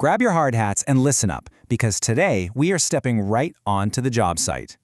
Grab your hard hats and listen up, because today we are stepping right onto the job site.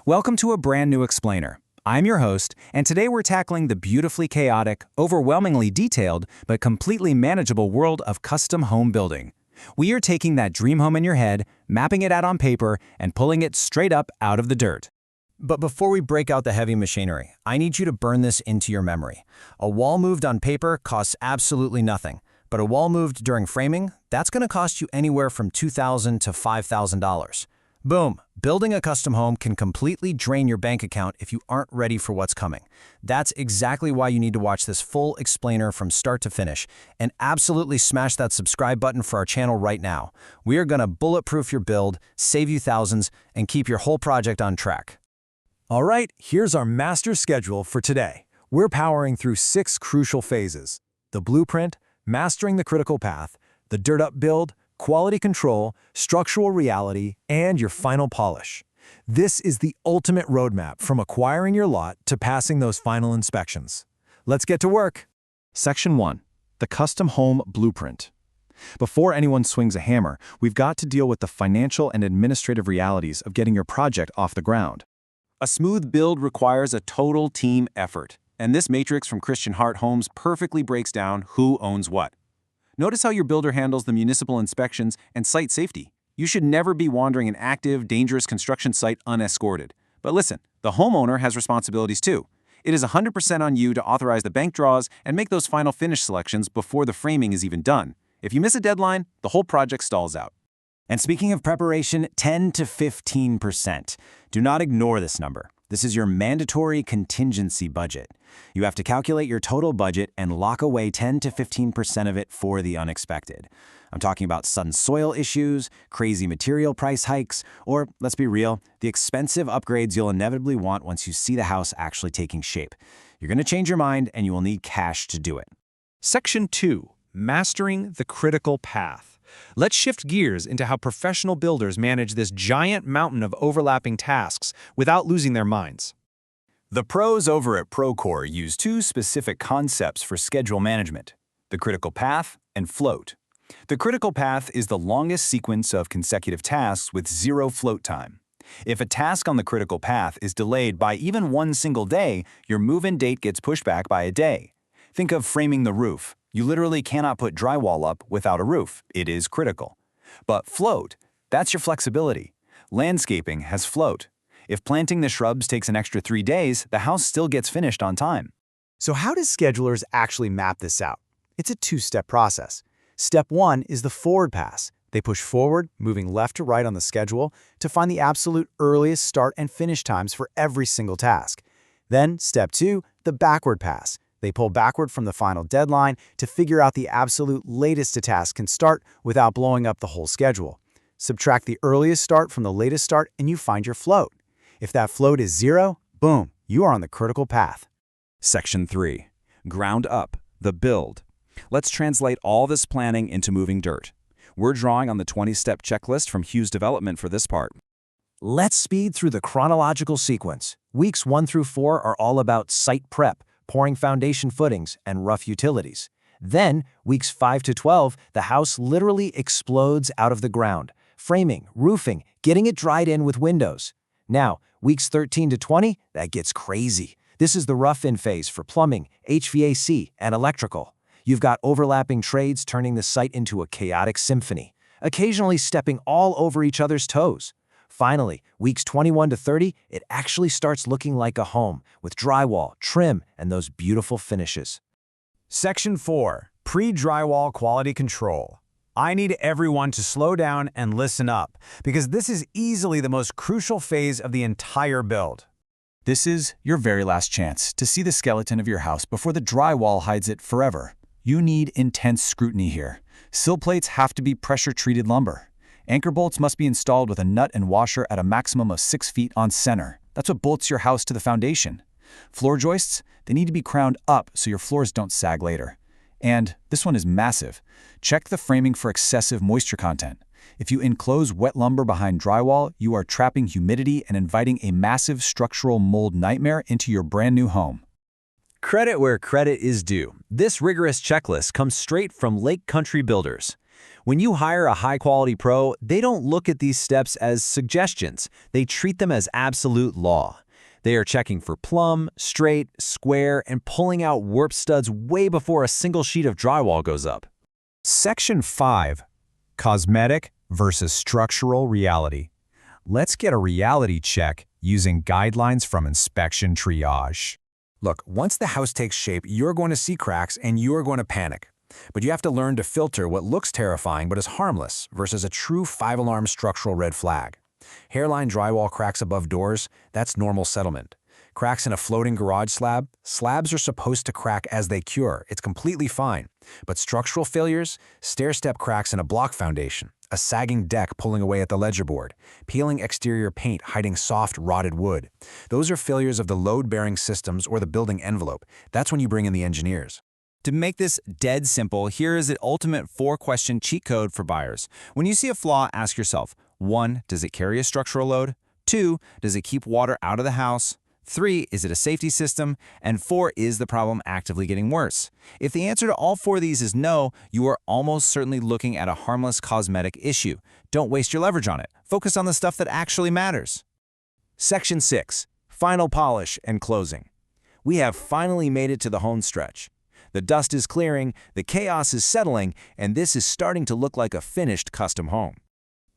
Welcome to a brand new explainer. I'm your host, and today we're tackling the beautifully chaotic, overwhelmingly detailed, but completely manageable world of custom home building. We are taking that dream home in your head, mapping it out on paper, and pulling it straight up out of the dirt. But before we break out the heavy machinery, I need you to burn this into your memory. A wall moved on paper costs absolutely nothing, but a wall moved during framing, that's going to cost you anywhere from $2,000 to $5,000. Boom! Building a custom home can completely drain your bank account if you aren't ready for what's coming. That's exactly why you need to watch this full explainer from start to finish, and absolutely smash that subscribe button for our channel right now. We are going to bulletproof your build, save you thousands, and keep your whole project on track. All right, here's our master schedule for today. We're powering through 6 crucial phases: the blueprint, mastering the critical path, the dirt-up build, quality control, structural reality, and your final polish. This is the ultimate roadmap from acquiring your lot to passing those final inspections. Let's get to work. Section 1. The Custom Home Blueprint. Before anyone swings a hammer, we've got to deal with the financial and administrative realities of getting your project off the ground. A smooth build requires a total team effort, and this matrix from Christian Hart Homes perfectly breaks down who owns what. Notice how your builder handles the municipal inspections and site safety. You should never be wandering an active, dangerous construction site unescorted. But listen, the homeowner has responsibilities too. It is 100% on you to authorize the bank draws and make those final finish selections before the framing is even done. If you miss a deadline, the whole project stalls out. And speaking of preparation, 10 to 15%. Do not ignore this number. This is your mandatory contingency budget. You have to calculate your total budget and lock away 10 to 15% of it for the unexpected. I'm talking about sudden soil issues, crazy material price hikes, or, let's be real, the expensive upgrades you'll inevitably want once you see the house actually taking shape. You're going to change your mind, and you will need cash to do it. Section 2. Mastering the critical path. Let's shift gears into how professional builders manage this giant mountain of overlapping tasks without losing their minds. The pros over at Procore use 2 specific concepts for schedule management: the critical path and float. The critical path is the longest sequence of consecutive tasks with 0 float time. If a task on the critical path is delayed by even 1 single day, your move-in date gets pushed back by a day. Think of framing the roof. You literally cannot put drywall up without a roof. It is critical. But float, that's your flexibility. Landscaping has float. If planting the shrubs takes an extra 3 days, the house still gets finished on time. So how does schedulers actually map this out? It's a 2-step process. Step 1 is the forward pass. They push forward, moving left to right on the schedule to find the absolute earliest start and finish times for every single task. Then, step 2, the backward pass. They pull backward from the final deadline to figure out the absolute latest a task can start without blowing up the whole schedule. Subtract the earliest start from the latest start and you find your float. If that float is 0, boom, you are on the critical path. Section 3. Ground up, the build. Let's translate all this planning into moving dirt. We're drawing on the 20-step checklist from Hughes Development for this part. Let's speed through the chronological sequence. Weeks 1 through 4 are all about site prep, pouring foundation footings, and rough utilities. Then, weeks 5 to 12, the house literally explodes out of the ground. Framing, roofing, getting it dried in with windows. Now, weeks 13 to 20, that gets crazy. This is the rough-in phase for plumbing, HVAC, and electrical. You've got overlapping trades turning the site into a chaotic symphony, occasionally stepping all over each other's toes. Finally, weeks 21 to 30, it actually starts looking like a home, with drywall, trim, and those beautiful finishes. Section 4. Pre-drywall quality control. I need everyone to slow down and listen up, because this is easily the most crucial phase of the entire build. This is your very last chance to see the skeleton of your house before the drywall hides it forever. You need intense scrutiny here. Sill plates have to be pressure-treated lumber. Anchor bolts must be installed with a nut and washer at a maximum of 6 feet on center. That's what bolts your house to the foundation. Floor joists, they need to be crowned up so your floors don't sag later. And this one is massive. Check the framing for excessive moisture content. If you enclose wet lumber behind drywall, you are trapping humidity and inviting a massive structural mold nightmare into your brand new home. Credit where credit is due. This rigorous checklist comes straight from Lake Country Builders. When you hire a high-quality pro, they don't look at these steps as suggestions. They treat them as absolute law. They are checking for plumb, straight, square, and pulling out warp studs way before a single sheet of drywall goes up. Section 5. Cosmetic versus structural reality. Let's get a reality check using guidelines from inspection triage. Look, once the house takes shape, you're going to see cracks and you're going to panic. But you have to learn to filter what looks terrifying but is harmless versus a true 5-alarm structural red flag. Hairline drywall cracks above doors, that's normal settlement. Cracks in a floating garage slab, slabs are supposed to crack as they cure. It's completely fine. But structural failures, stair-step cracks in a block foundation, a sagging deck pulling away at the ledger board, peeling exterior paint hiding soft, rotted wood. Those are failures of the load-bearing systems or the building envelope. That's when you bring in the engineers. To make this dead simple, here is the ultimate 4-question cheat code for buyers. When you see a flaw, ask yourself, 1, does it carry a structural load? 2, does it keep water out of the house? 3, is it a safety system? And 4, is the problem actively getting worse? If the answer to all 4 of these is no, you are almost certainly looking at a harmless cosmetic issue. Don't waste your leverage on it. Focus on the stuff that actually matters. Section 6. Final polish and closing. We have finally made it to the home stretch. The dust is clearing, the chaos is settling, and this is starting to look like a finished custom home.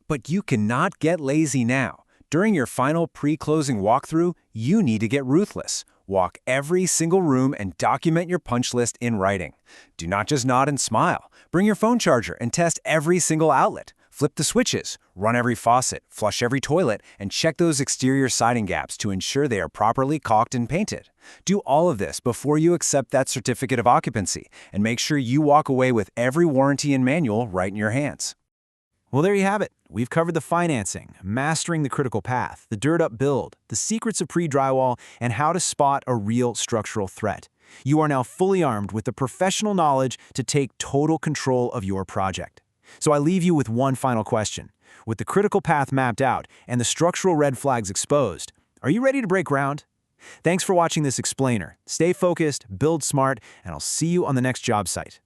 But you cannot get lazy now. During your final pre-closing walkthrough, you need to get ruthless. Walk every single room and document your punch list in writing. Do not just nod and smile. Bring your phone charger and test every single outlet. Flip the switches, run every faucet, flush every toilet, and check those exterior siding gaps to ensure they are properly caulked and painted. Do all of this before you accept that certificate of occupancy, and make sure you walk away with every warranty and manual right in your hands. Well, there you have it. We've covered the financing, mastering the critical path, the dirt-up build, the secrets of pre-drywall, and how to spot a real structural threat. You are now fully armed with the professional knowledge to take total control of your project. So I leave you with one final question. With the critical path mapped out and the structural red flags exposed, are you ready to break ground? Thanks for watching this explainer. Stay focused, build smart, and I'll see you on the next job site.